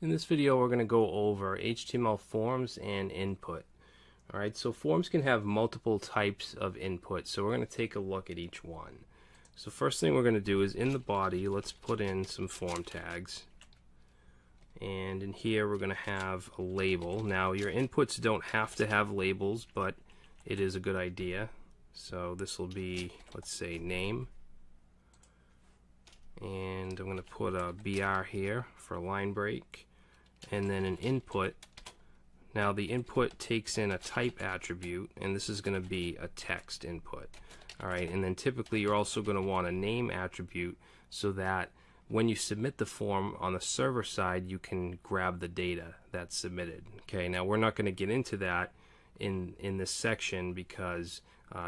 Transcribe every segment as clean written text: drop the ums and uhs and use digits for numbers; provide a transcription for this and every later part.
In this video, we're going to go over HTML forms and input. Alright, so forms can have multiple types of input, so we're going to take a look at each one. So first thing we're going to do is in the body, let's put in some form tags. And in here we're going to have a label. Now your inputs don't have to have labels, but it is a good idea. So this will be, let's say, name. And I'm going to put a BR here for a line break. And then an input. Now the input takes in a type attribute, and this is going to be a text input. Alright, and then typically you're also going to want a name attribute so that when you submit the form on the server side, you can grab the data that's submitted. Okay, now we're not going to get into that in this section because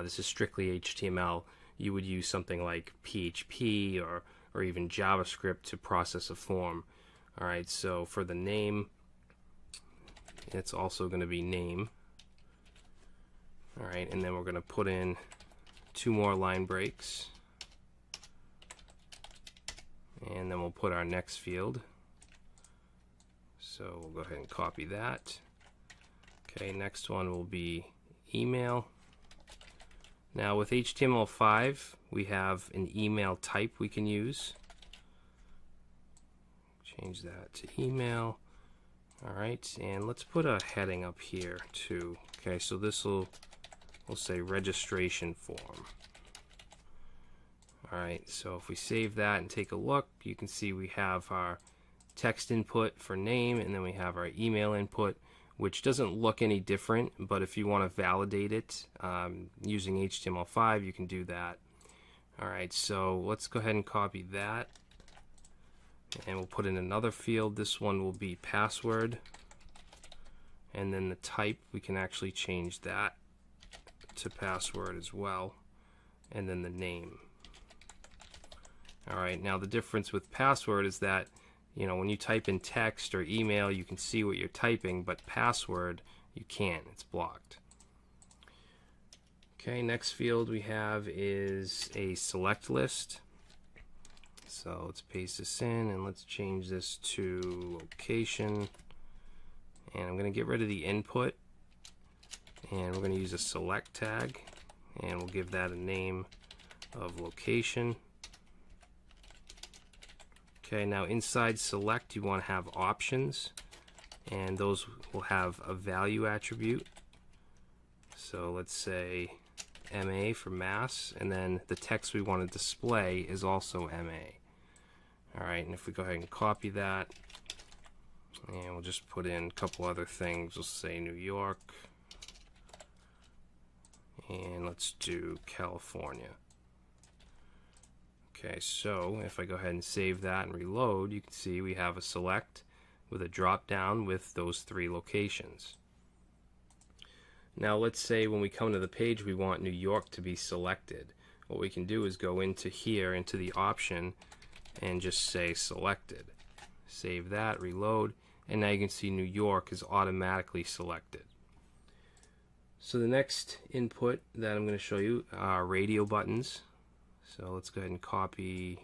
this is strictly HTML. You would use something like PHP or even JavaScript to process a form. Alright, so for the name, it's also going to be name. Alright, and then we're going to put in two more line breaks. And then we'll put our next field. So we'll go ahead and copy that. Okay, next one will be email. Now with HTML5, we have an email type we can use. Change that to email. Alright, and let's put a heading up here too. Okay, so this will, we'll say registration form. Alright, so if we save that and take a look, you can see we have our text input for name, and then we have our email input, which doesn't look any different, but if you want to validate it using HTML5, you can do that. Alright, so let's go ahead and copy that. And we'll put in another field. This one will be password. And then the type, we can actually change that to password as well. And then the name. Alright, now the difference with password is that, you know, when you type in text or email, you can see what you're typing, but password, you can't. It's blocked. Okay, next field we have is a select list. So let's paste this in and let's change this to location. And I'm going to get rid of the input. And we're going to use a select tag. And we'll give that a name of location. Okay, now inside select you want to have options. And those will have a value attribute. So let's say MA for mass. And then the text we want to display is also MA. Alright, and if we go ahead and copy that, and we'll just put in a couple other things. We'll say New York, and let's do California. Okay, so if I go ahead and save that and reload, you can see we have a select with a drop down with those three locations. Now let's say when we come to the page we want New York to be selected. What we can do is go into here, into the option, and just say selected. Save that, reload, and now you can see New York is automatically selected. So the next input that I'm going to show you are radio buttons. So let's go ahead and copy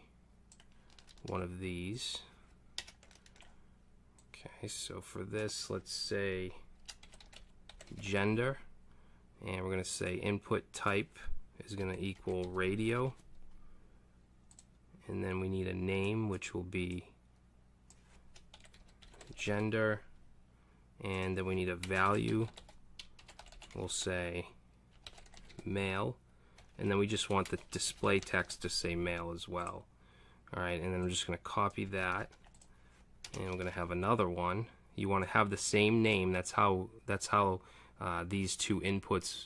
one of these. Okay, so for this, let's say gender, and we're going to say input type is going to equal radio. And then we need a name, which will be gender, and then we need a value. We'll say male, and then we just want the display text to say male as well. Alright, and then I'm just going to copy that, and we're going to have another one. You want to have the same name. That's how these two inputs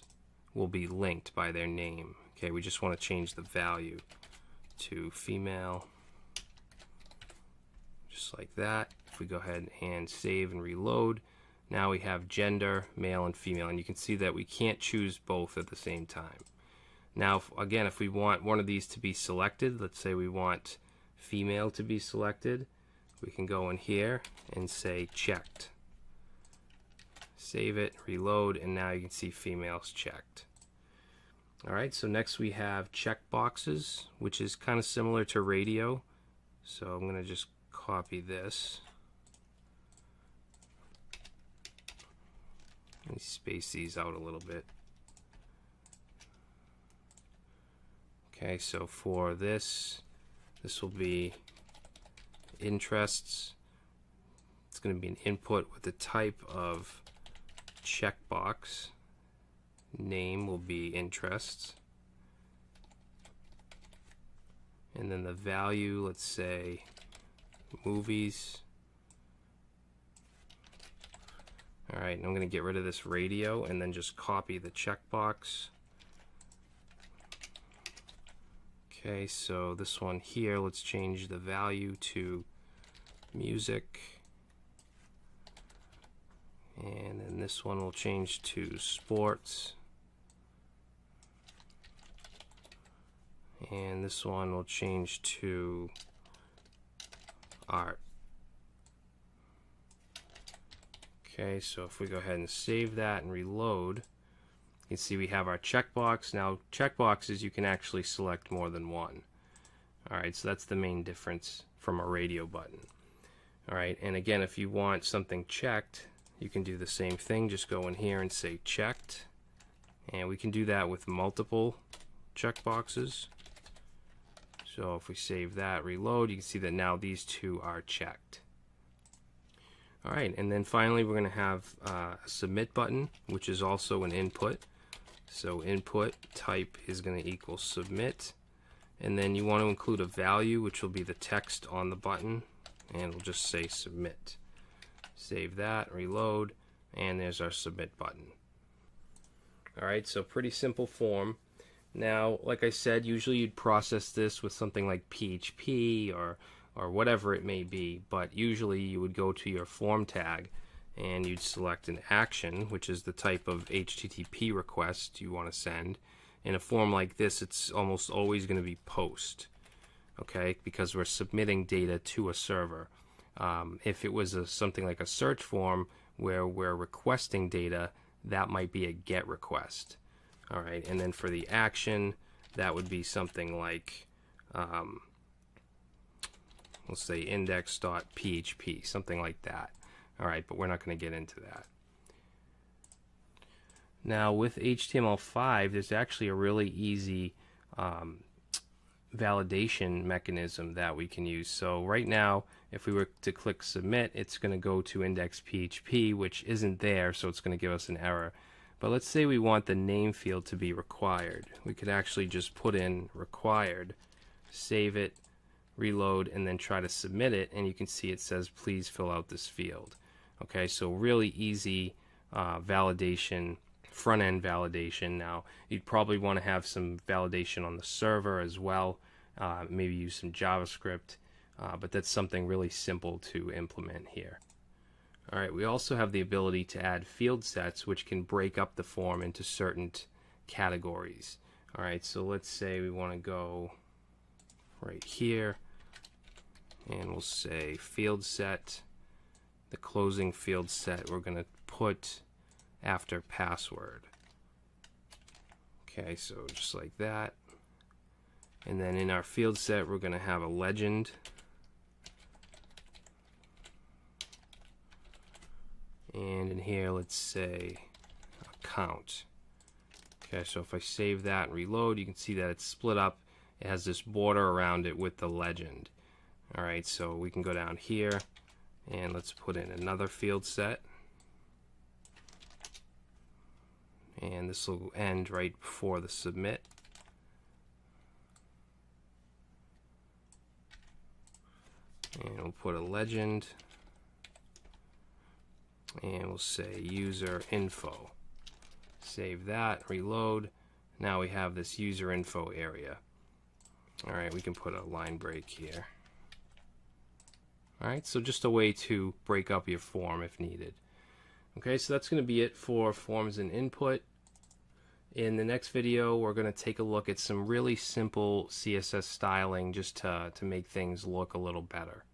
will be linked by their name. Okay, we just want to change the value to female, just like that. If we go ahead and save and reload, now we have gender, male and female, and you can see that we can't choose both at the same time. Now again, if we want one of these to be selected, let's say we want female to be selected, we can go in here and say checked. Save it, reload, and now you can see female's checked. Alright, so next we have checkboxes, which is kind of similar to radio. So I'm going to just copy this. Let me space these out a little bit. Okay, so for this will be interests. It's going to be an input with the type of checkbox. Name will be interests. And then the value, let's say movies. Alright, and I'm going to get rid of this radio and then just copy the checkbox. Okay, so this one here, let's change the value to music. And then this one will change to sports. And this one will change to art. Okay, so if we go ahead and save that and reload, you can see we have our checkbox. Now, checkboxes, you can actually select more than one. Alright, so that's the main difference from a radio button. Alright, and again, if you want something checked, you can do the same thing. Just go in here and say checked. And we can do that with multiple checkboxes. So if we save that, reload, you can see that now these two are checked. Alright, and then finally we're going to have a submit button, which is also an input. So input type is going to equal submit. And then you want to include a value, which will be the text on the button, and we'll just say submit. Save that, reload, and there's our submit button. Alright, so pretty simple form. Now, like I said, usually you'd process this with something like PHP or whatever it may be, but usually you would go to your form tag and you'd select an action, which is the type of HTTP request you want to send. In a form like this, it's almost always going to be post, okay, because we're submitting data to a server. If it was something like a search form where we're requesting data, that might be a GET request. Alright, and then for the action, that would be something like, let's say index.php, something like that. Alright, but we're not going to get into that. Now with HTML5, there's actually a really easy validation mechanism that we can use. So right now, if we were to click submit, it's going to go to index.php, which isn't there, so it's going to give us an error. But let's say we want the name field to be required. We could actually just put in required, save it, reload, and then try to submit it, and you can see it says please fill out this field. Okay, so really easy validation, front-end validation. Now you'd probably want to have some validation on the server as well, maybe use some JavaScript, but that's something really simple to implement here. Alright, we also have the ability to add field sets which can break up the form into certain categories. Alright, so let's say we want to go right here and we'll say field set. The closing field set we're going to put after password. Okay, so just like that. And then in our field set we're going to have a legend. And in here, let's say account. Okay, so if I save that and reload, you can see that it's split up. It has this border around it with the legend. Alright, so we can go down here and let's put in another field set. And this will end right before the submit. And we'll put a legend. And we'll say user info. Save that, reload. Now we have this user info area. Alright, we can put a line break here. Alright, so just a way to break up your form if needed. Okay, so that's going to be it for forms and input. In the next video, we're going to take a look at some really simple CSS styling just to make things look a little better.